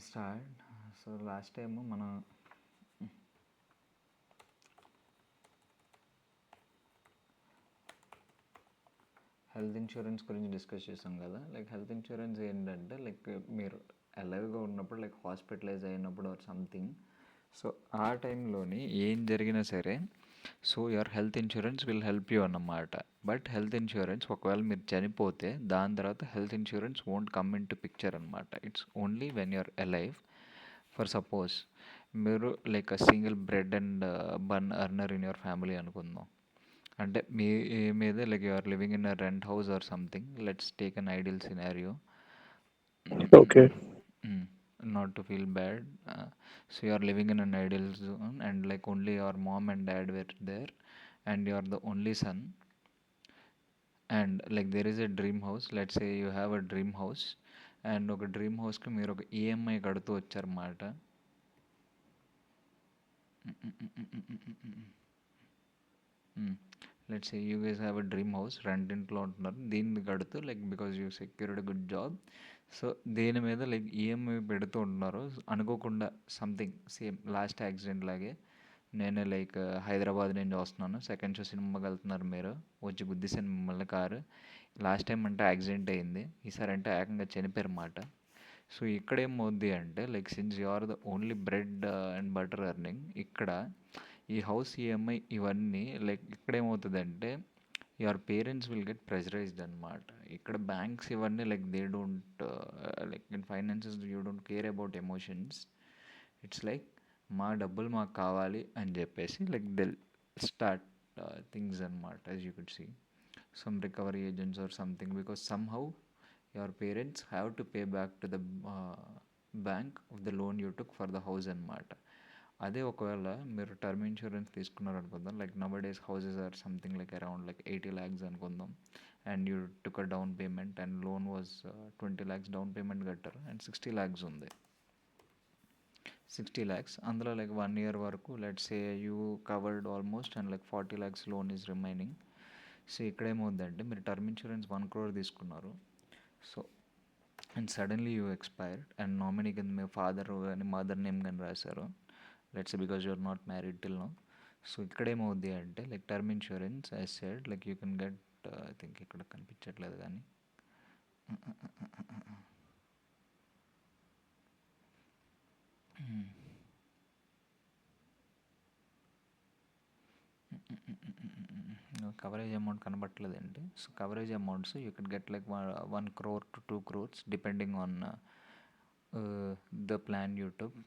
Start. So last time మనం health insurance గురించి discuss చేసాం కదా. లైక్ హెల్త్ ఇన్సూరెన్స్ ఏంటంటే లైక్ మీరు అలైవ్గా ఉన్నప్పుడు లైక్ హాస్పిటలైజ్ అయినప్పుడు ఆర్ సంథింగ్, సో ఆ టైంలోని ఏం జరిగినా సరే so your health insurance will help you అన్నమాట. బట్ హెల్త్ ఇన్సూరెన్స్ ఒకవేళ మీరు చనిపోతే దాని తర్వాత health insurance won't come in to picture అనమాట. It's only when you're alive. For suppose మీరు like a single bread and bun earner in your family అనుకుందాం. అంటే మీ మీదే like you are living in a rent house or something. Let's take an ideal scenario. Okay. Not to feel bad. So you are living in an ideal zone and like only your mom and dad were there and you are the only son, and like there is a dream house. Let's say you have a dream house and ఒక dream హౌస్కి మీరు ఒక EMI కడుతూ వచ్చారన్నమాట. Let's say you guys have a dream house, rent ఇంట్లో ఉంటున్నారు, దీన్ని కడుతూ like because you secured good job. So దేని మీద లైక్ ఈఎంఐ పెడుతూ ఉంటున్నారు. అనుకోకుండా సంథింగ్ సేమ్ లాస్ట్ యాక్సిడెంట్ లాగే నేనే లైక్ హైదరాబాద్ నుంచి వస్తున్నాను, సెకండ్ షో సినిమాకి వెళ్తున్నారు, మీరు వచ్చి గుద్దేశాను మిమ్మల్ని కారు. లాస్ట్ టైం అంటే యాక్సిడెంట్ అయింది, ఈసారి అంటే ఏకంగా చనిపోయారు అన్నమాట. సో ఇక్కడ ఏమవుద్ది అంటే like since you are the only bread and butter earning, ఇక్కడ ఈ హౌస్ ఈఎంఐ ఇవన్నీ లైక్ ఇక్కడ ఏమవుతుందంటే your parents will get pressurised అనమాట. ఇక్కడ బ్యాంక్స్ ఇవన్నీ like they don't like in finances you don't care about emotions. It's like మా డబ్బులు మాకు కావాలి అని చెప్పేసి లైక్ దిల్ స్టార్ట్ థింగ్స్ అనమాట. As you could see some recovery agents or something, because somehow your parents have to pay back to the bank of the loan you took for the house అన్నమాట. అదే ఒకవేళ మీరు term insurance తీసుకున్నారు అనుకుందాం, like now days houses are something like around like 80 lakhs అనుకుందాం, and you took a down payment and loan was 20 lakhs down payment కట్టారు and 60 lakhs ఉంది. 60 lakhs అందులో లైక్ 1 year వరకు let's say you covered almost and like 40 lakhs loan is remaining. So ఇక్కడ ఏమవుద్దంటే మీరు term insurance 1 crore తీసుకున్నారు. So and suddenly you expired and nominee కింద మీ father కానీ mother name కానీ రాశారు. Let's because you're not married till now. So ఇక్కడ ఏమవుద్ది అంటే like term insurance as said like you can get, I think ఇక్కడ కనిపించట్లేదు కానీ కవరేజ్ అమౌంట్ కనబట్టలేదండి. So coverage amounts you can get like 1 crore to 2 crores depending on the plan you took.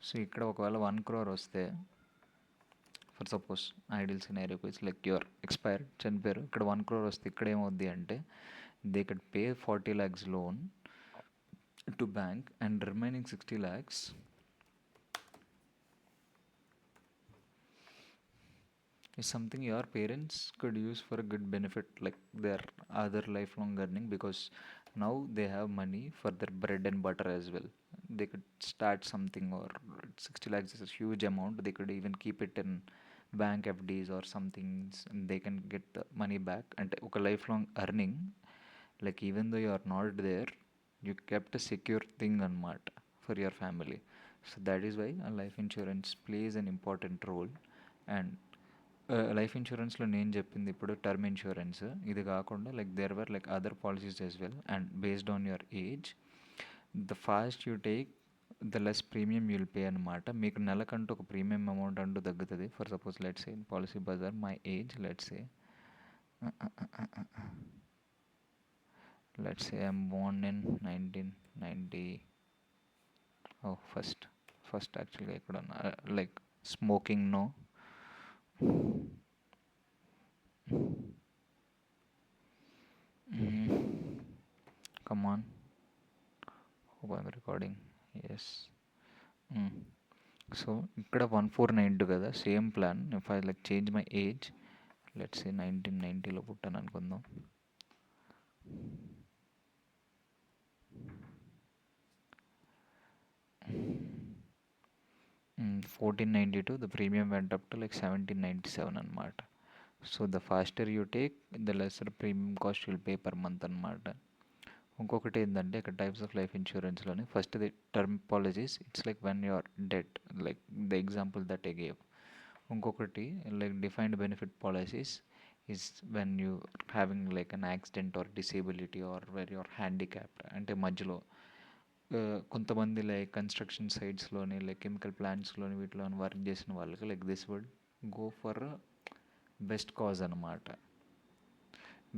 So ఇక్కడ ఒకవేళ 1 crore వస్తే for suppose ideal సినారియోకి it's like your expired చనిపోయారు, ఇక్కడ 1 crore వస్తే ఇక్కడ ఏమవుద్ది అంటే they కెడ్ pay 40 lakhs loan to bank and remaining 60 lakhs is something your parents could use for a good benefit like their other lifelong earning, because now they have money for their bread and butter as well. They could start something, or 60 lakhs is a huge amount, they could even keep it in bank FDs or something, and they can get the money back and a lifelong earning. Like even though you are not there, you kept a secure thing on mat for your family. So that is why a life insurance plays an important role. And life ఇన్సూరెన్స్లో నేను చెప్పింది ఇప్పుడు term insurance, ఇది కాకుండా like there were like other policies as well, and based on your age the fast you take the less premium you'll pay అనమాట. మీకు నెలకంటూ ఒక ప్రీమియం అమౌంట్ అంటూ తగ్గుతుంది. For suppose let's say in Policybazaar my age let's say I'm born in 1990. Oh first యాక్చువల్గా ఇక్కడ like smoking no. Come on. Hope I'm recording. Yes. So ఇక్కడ 1492 కదా, same plan. If I like change my age, let's say 1990లో పుట్టాను అనుకుందాం. 1492 the premium went up to like 1797 అనమాట. So the faster you take the lesser premium cost will pay per month అనమాట. ఇంకొకటి ఏంటంటే ఇక్కడ టైప్స్ ఆఫ్ లైఫ్ ఇన్సూరెన్స్లోని ఫస్ట్ది term policies. It's like when you are dead, like the example that I gave. ఇంకొకటి like defined benefit policies is when you having like an accident or disability or where you're handicapped. అంటే మధ్యలో కొంతమంది like construction సైట్స్లోని like chemical ప్లాంట్స్లోని వీటిలో work చేసిన వాళ్ళకి like this would go for best cause అనమాట.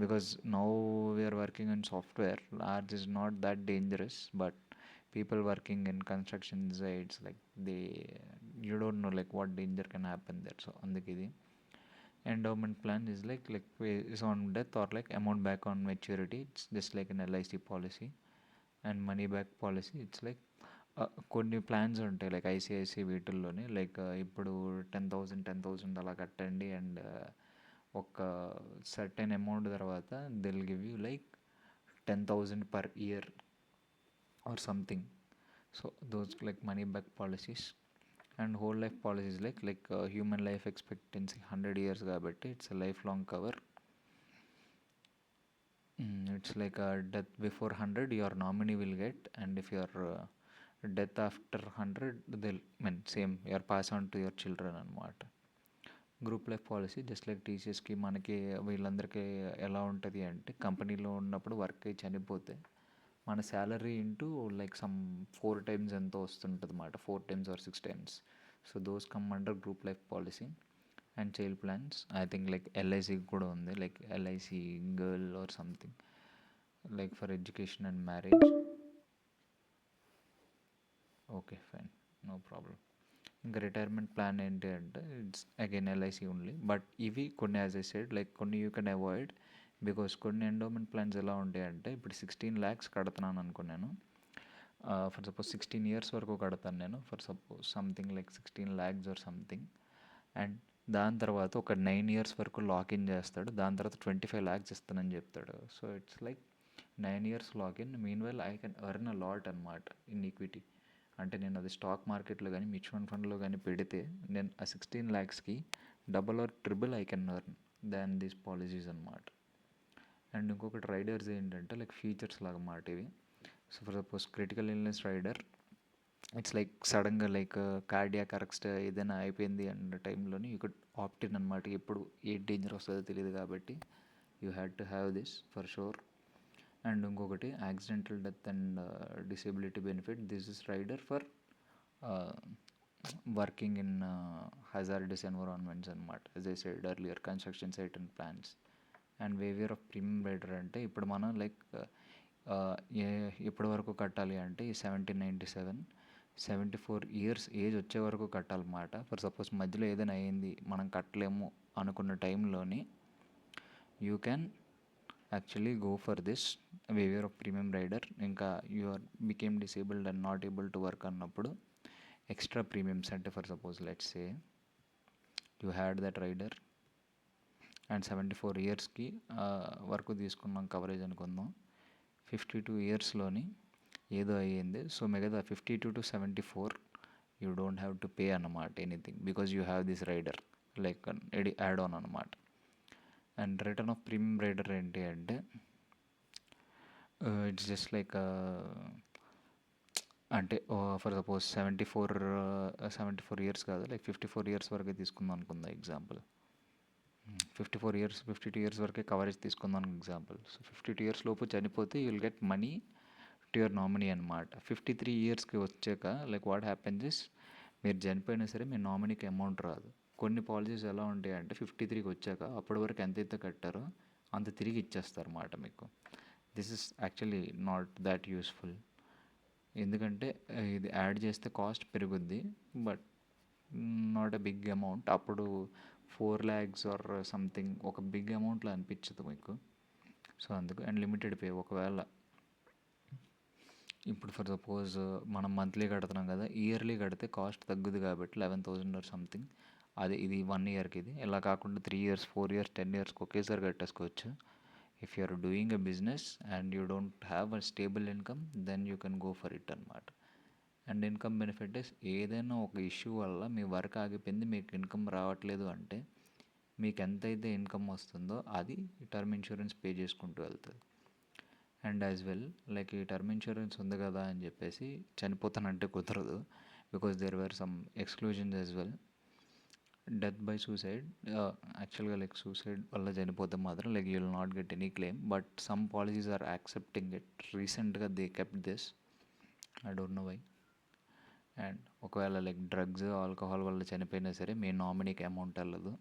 Because now we are working in software, ours is not that dangerous, but people working in construction sites, like they, you don't know like what danger can happen there. So andukidi endowment plan is like is on death or like amount back on maturity. It's just like an LIC policy. And money back policy, it's like కొన్ని plans ఉంటాయి like ICICI వీటిల్లోని like ఇప్పుడు 10,000 అలా కట్టండి and ఒక certain amount తర్వాత they'll give you like 10,000 per year or something. So those like money back policies. And whole life policies like human life expectancy 100 years కాబట్టి it's a lifelong cover. It's like a death before 100 your nominee will get, and if your death after 100 they'll same you're pass on to your children అనమాట. Group life policy just like టీసీఎస్కి మనకి వీళ్ళందరికీ ఎలా ఉంటుంది అంటే కంపెనీలో ఉన్నప్పుడు work అయ్యి చనిపోతే మన salary into like some 4 times ఎంతో వస్తుంటుంది అన్నమాట, 4 times or 6 times. So those come under group life policy. And child plans I think like ఎల్ఐసికి కూడా ఉంది, like LIC girl or something like for education and marriage. Okay fine, no problem. ఇంకా retirement plan ఏంటి అంటే it's again LIC only. But ఇవి కొన్ని as I said like కొన్ని you can avoid, because కొన్ని ఎండోమెంట్ ప్లాన్స్ ఎలా ఉంటాయి అంటే ఇప్పుడు 16 lakhs కడుతున్నాను అనుకున్నాను, ఫర్ సపోజ్ 16 years వరకు కడతాను నేను, for suppose something like 16 lakhs or something. And దాని తర్వాత ఒక 9 years వరకు లాకిన్ చేస్తాడు, దాని తర్వాత 25 lakhs ఇస్తానని చెప్తాడు. So it's like 9 years lock-in, mean well I can earn a lot అనమాట ఇన్ ఈక్విటీ. అంటే నేను అది స్టాక్ మార్కెట్లో కానీ మ్యూచువల్ ఫండ్లో కానీ పెడితే నేను ఆ 16 lakhsకి double or triple I can earn than these policies అనమాట. అండ్ ఇంకొకటి రైడర్స్ ఏంటంటే లైక్ ఫీచర్స్ లాగా మాట ఇవి. So for suppose critical illness rider, it's like సడన్గా లైక్ కార్డియాక్ అరెస్ట్ ఏదైనా అయిపోయింది అన్న టైంలోని యూ కుడ్ ఆప్ట్ ఇన్ అనమాట. ఎప్పుడు ఏ డేంజర్ వస్తుందో తెలియదు కాబట్టి you had to have this for sure. And ఇంకొకటి accidental death and disability benefit, this is rider for working in hazardous environments అనమాట, as I said earlier construction site and plans. And waiver of premium rider అంటే ఇప్పుడు మనం like ఎప్పటి వరకు కట్టాలి అంటే ఈ 1797 74 years ఏజ్ వచ్చే వరకు కట్టాలన్నమాట. ఫర్ సపోజ్ మధ్యలో ఏదైనా అయ్యింది మనం కట్టలేము అనుకున్న టైంలోని you can actually go for this waiver of premium rider. ఇంకా you are became disabled and not able to work అన్నప్పుడు ఎక్స్ట్రా ప్రీమియమ్స్ అంటే for suppose let's say you had that rider and 74 yearsకి వరకు తీసుకున్నాం కవరేజ్ అనుకుందాం. 52 yearsలోని ఏదో అయ్యింది, so మిగతా 52 to 74 you don't have to pay అన్నమాట anything, because you have this rider like add on అనమాట. And return of premium rider ఏంటి అంటే ఇట్స్ జస్ట్ లైక్ అంటే ఫర్ సపోజ్ 74 years కాదు లైక్ 54 years వరకే తీసుకుందాం అనుకుందాం ఎగ్జాంపుల్. 52 years వరకే కవరేజ్ తీసుకుందాం ఎగ్జాంపుల్. సో 52 years లోపు చనిపోతే you will get money to your nominee అనమాట. 53 yearsకి వచ్చాక లైక్ వాట్ హ్యాపెన్స్ ఇస్ మీరు చనిపోయినా సరే మీ నామినీకి అమౌంట్ రాదు. కొన్ని పాలసీస్ ఎలా ఉంటాయి అంటే 53కి వచ్చాక అప్పటి వరకు ఎంతైతే కట్టారో అంత తిరిగి ఇచ్చేస్తారు అన్నమాట మీకు. This is actually not that useful, ఎందుకంటే ఇది యాడ్ చేస్తే కాస్ట్ పెరుగుద్ది but not a big amount. అప్పుడు 4 lakhs ఆర్ సంథింగ్ ఒక బిగ్ అమౌంట్లో అనిపించదు మీకు. సో అందుకు అండ్ లిమిటెడ్ పే, ఒకవేళ ఇప్పుడు ఫర్ సపోజ్ మనం మంత్లీ కడుతున్నాం కదా, ఇయర్లీ కడితే కాస్ట్ తగ్గుద్ది కాబట్టి 11,000 ఆర్ సంథింగ్. అది ఇది 1 yearకి, ఇది ఇలా కాకుండా 3 years 4 years 10 yearsకి ఒకేసారి కట్టేసుకోవచ్చు. If you are doing a business and you don't have a stable income then you can go for it అనమాట. అండ్ ఇన్కమ్ బెనిఫిట్ ఇస్ ఏదైనా ఒక ఇష్యూ వల్ల మీ వర్క్ ఆగిపోయింది, మీకు ఇన్కమ్ రావట్లేదు అంటే మీకు ఎంతైతే ఇన్కమ్ వస్తుందో అది టర్మ్ ఇన్సూరెన్స్ పే చేసుకుంటూ వెళ్తుంది. అండ్ యాజ్ వెల్ లైక్ ఈ టర్మ్ ఇన్సూరెన్స్ ఉంది కదా అని చెప్పేసి చనిపోతానంటే కుదరదు, because there were some exclusions as well. Death by suicide, యాక్చువల్గా లైక్ సూసైడ్ వల్ల చనిపోతే మాత్రం like you will not get any claim, but some policies are accepting it. రీసెంట్గా they kept this, I don't know why. And ఒకవేళ like drugs alcohol వల్ల చనిపోయినా సరే మీ నామినీకి అమౌంట్ వెళ్ళదు.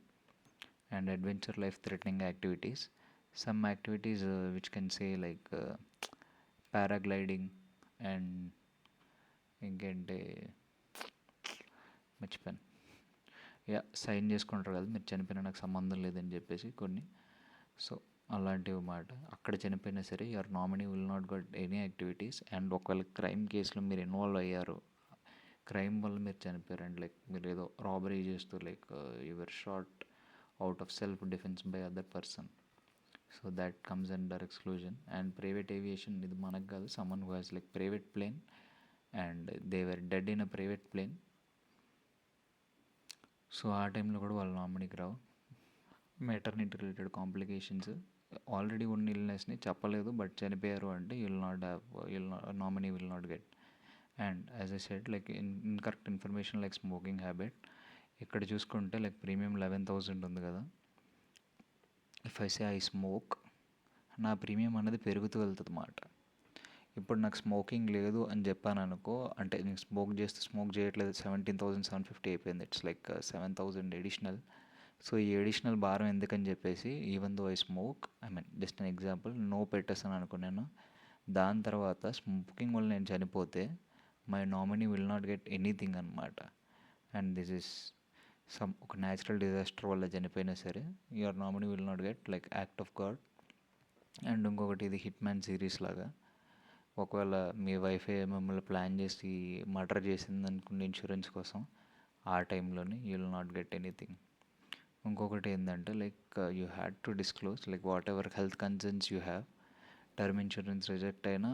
And adventure life threatening activities, some activities which can say like paragliding and ఇంకేంటి మర్చిపోయాను, యా సైన్ చేసుకుంటారు కదా మీరు చనిపోయినా నాకు సంబంధం లేదని చెప్పేసి కొన్ని. సో అలాంటివి మాట, అక్కడ చనిపోయినా సరే your nominee will not get any activities. And ఒకవేళ క్రైమ్ కేసులో మీరు ఇన్వాల్వ్ అయ్యారు, క్రైమ్ వల్ల మీరు చనిపోయారు అండ్ లైక్ మీరు ఏదో రాబరీ చేస్తూ like you're shot out of self defence by other person, so that comes under exclusion. And private aviation, ఇది మనకు కాదు, someone who has like private plane and they were dead in a private plane, so ఆ టైంలో కూడా వాళ్ళ నామినీకి రావు. Maternity related complications, already ఉన్న ఇల్నెస్ని చెప్పలేదు బట్ చనిపోయారు అంటే you'll not have, nominee will not get. And as I said like incorrect information like smoking habit, ఇక్కడ చూసుకుంటే లైక్ ప్రీమియం 11,000 ఉంది కదా, if I say I smoke, నా ప్రీమియం అనేది పెరుగుతూ వెళ్తుంది అన్నమాట. ఇప్పుడు నాకు స్మోకింగ్ లేదు అని చెప్పాను అనుకో, అంటే నేను స్మోక్ చేయట్లేదు, 17,750 అయిపోయింది, ఇట్స్ లైక్ 7,000 ఎడిషనల్. సో ఈ ఎడిషనల్ భారం ఎందుకని చెప్పేసి even though I smoke, I mean just an example, no పెట్టేస్తాను అనుకున్నాను, దాని తర్వాత స్మోకింగ్ వల్ల నేను చనిపోతే my nominee will not get anything అనమాట. అండ్ దిస్ ఇస్ సమ్ ఒక న్యాచురల్ డిజాస్టర్ వల్ల చనిపోయినా సరే your nominee will not get like act of God. And ఇంకొకటి, ఇది హిట్ మ్యాన్ సిరీస్ లాగా, ఒకవేళ మీ వైఫే మిమ్మల్ని ప్లాన్ చేసి మర్డర్ చేసింది అనుకున్న ఇన్సూరెన్స్ కోసం, ఆ టైంలోనే you will not get anything. ఇంకొకటి ఏంటంటే like you had to disclose like what ever health concerns you have. Term insurance reject అయినా,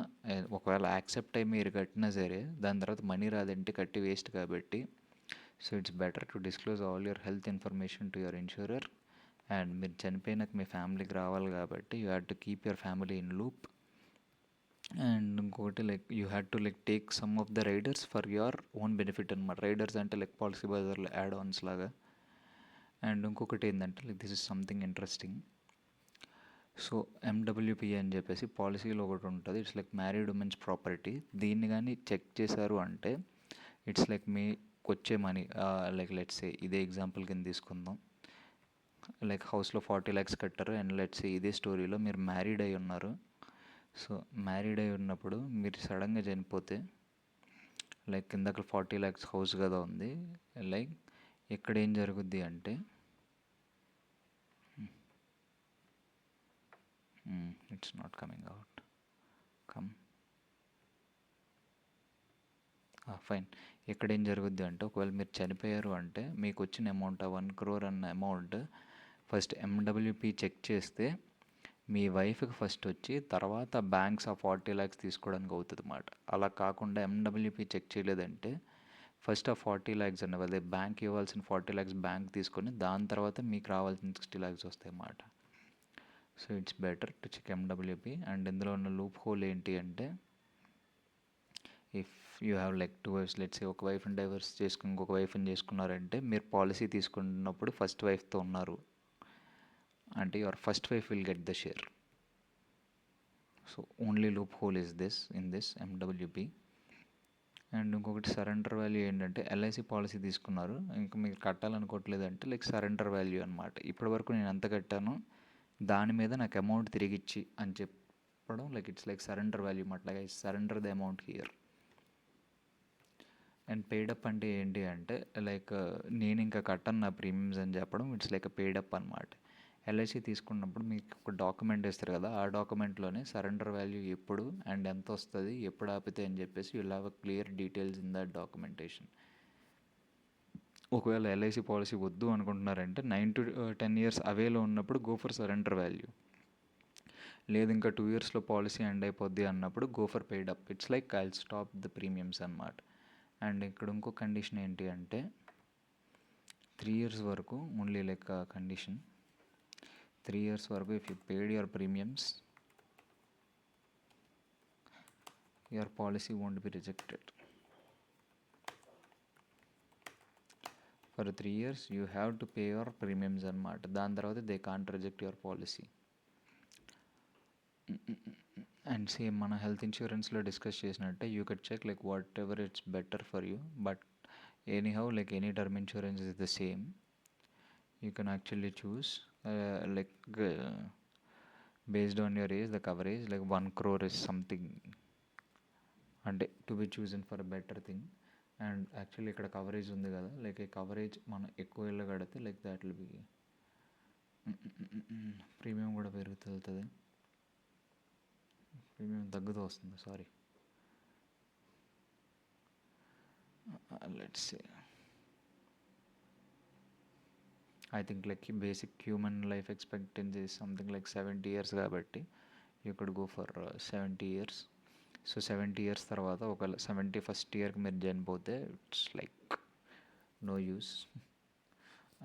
ఒకవేళ యాక్సెప్ట్ అయ్యి మీరు కట్టినా సరే దాని తర్వాత మనీ రాదంటే కట్టి వేస్ట్ కాబట్టి, so it's better to disclose all your health information to your insurer. And మీరు చనిపోయినాక మీ ఫ్యామిలీకి రావాలి కాబట్టి you had to keep your family in loop. And ఇంకొకటి like you had to like take some of the riders for your own benefit అనమాట. Riders అంటే like policy బజార్లో యాడ్ ఆన్స్ లాగా. అండ్ ఇంకొకటి ఏంటంటే like this is something interesting. So MWP అని చెప్పేసి పాలసీలో ఒకటి ఉంటుంది, it's like married womens property. దీన్ని కానీ చెక్ చేశారు అంటే ఇట్స్ లైక్ మీకు వచ్చే మనీ, లైక్ లెట్స్ సే ఇదే ఎగ్జాంపుల్ కింద తీసుకుందాం, లైక్ హౌస్లో 40 lakhs కట్టారు అండ్ లెట్స్ సే ఇదే స్టోరీలో మీరు మ్యారీడ్ అయి ఉన్నారు. సో మ్యారీడ్ అయి ఉన్నప్పుడు మీరు సడన్గా చనిపోతే లైక్ ఇందాక 40 lakhs హౌస్ కదా ఉంది, లైక్ ఇక్కడ ఏం జరుగుద్ది అంటే it's not coming out, come fine. ఇక్కడ ఏం జరుగుద్ది అంటే ఒకవేళ మీరు చనిపోయారు అంటే మీకు వచ్చిన అమౌంట్, ఆ 1 crore అన్న అమౌంట్ ఫస్ట్ ఎండబ్ల్యూపీ చెక్ చేస్తే మీ వైఫ్కి ఫస్ట్ వచ్చి తర్వాత బ్యాంక్స్ ఆ 40 lakhs తీసుకోవడానికి అవుతుంది అన్నమాట. అలా కాకుండా ఎండబ్ల్యూపీ చెక్ చేయలేదంటే ఫస్ట్ ఆ 40 lakhs అన్న అదే బ్యాంక్ ఇవ్వాల్సిన 40 lakhs బ్యాంక్ తీసుకొని దాని తర్వాత మీకు రావాల్సిన 60 lakhs వస్తాయి అన్నమాట. So it's better to check MWP. And ఇందులో ఉన్న లూప్ హోల్ ఏంటి అంటే, if you have like 2 wives, let's ఒక వైఫ్ని డైవర్స్ చేసుకుని ఇంకొక వైఫ్ని చేసుకున్నారంటే మీరు పాలసీ తీసుకున్నప్పుడు ఫస్ట్ వైఫ్తో ఉన్నారు అంటే your first wife will get the share. So only loop whole is this in this MWP. And ఇంకొకటి సరెండర్ వాల్యూ ఏంటంటే, ఎల్ఐసి పాలసీ తీసుకున్నారు ఇంకా మీరు కట్టాలనుకోవట్లేదు అంటే లైక్ సరెండర్ వాల్యూ అనమాట. ఇప్పటివరకు నేను ఎంత కట్టానో దాని మీద నాకు అమౌంట్ తిరిగిచ్చి అని చెప్పడం, like it's like surrender value మాట, like I surrender the amount here. And paid up అంటే ఏంటి అంటే లైక్ నేను ఇంకా కట్టను నా ప్రీమియమ్స్ అని చెప్పడం, ఇట్స్ లైక్ పెయిడప్ అనమాట. ఎల్ఐసి తీసుకున్నప్పుడు మీకు ఒక డాక్యుమెంట్ ఇస్తారు కదా, ఆ డాక్యుమెంట్లోనే సరెండర్ వాల్యూ ఎప్పుడు అండ్ ఎంత వస్తుంది ఎప్పుడు ఆపితే అని చెప్పేసి will have a clear details in that documentation. ఒకవేళ ఎల్ఐసి పాలసీ వద్దు అనుకుంటున్నారంటే 9 to 10 years అవేలో ఉన్నప్పుడు గో ఫర్ సరెండర్ వాల్యూ. లేదు ఇంకా 2 yearsలో పాలసీ ఎండ్ అయిపోద్ది అన్నప్పుడు go for paid up. It's like I will stop the premiums అనమాట. అండ్ ఇక్కడ ఇంకో కండిషన్ ఏంటి అంటే 3 years వరకు ఓన్లీ లైక్ కండిషన్, 3 years వరకు if you paid your premiums your policy won't be rejected. For 3 years you have to pay your premiums అనమాట. దాని తర్వాత they can't reject your policy. And same మన health ఇన్సూరెన్స్లో discuss చేసినట్టే you could check like whatever it's better for you, but anyhow like any term insurance is the same. You can actually choose like based on your age the coverage, like 1 crore is something అంటే to be chosen for a better thing. And actually ఇక్కడ coverage ఉంది కదా, like ఈ coverage మనం ఎక్కువ ఇళ్ళు కడితే like that will be premium కూడా పెరుగుతుంది, ప్రీమియం తగ్గుతూ వస్తుంది, sorry. Let's say I think like basic human life expectancy is something like 70 years కాబట్టి you could go for 70 years. So 70 years తర్వాత ఒక 71st ఇయర్కి మీరు చనిపోతే ఇట్స్ లైక్ నో యూస్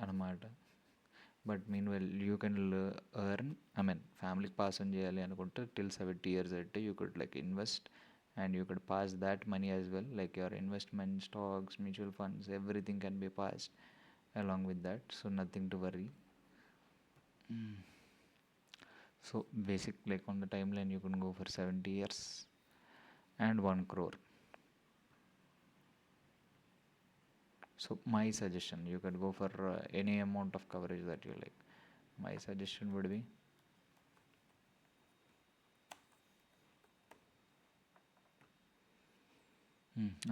అన్నమాట. But mean well you can earn, I mean ఫ్యామిలీకి pass on చేయాలి అనుకుంటే టిల్ 70 years అయితే you could like invest and you could pass that money as well, like your investment, stocks, mutual funds, everything can be passed along with that, so nothing to worry. So basic like on the timeline you can go for 70 years and 1 crore. So my suggestion, you could go for any amount of coverage that you like. My suggestion would be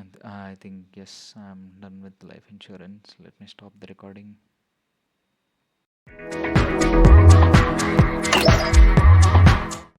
and I think yes, I'm done with life insurance. Let me stop the recording.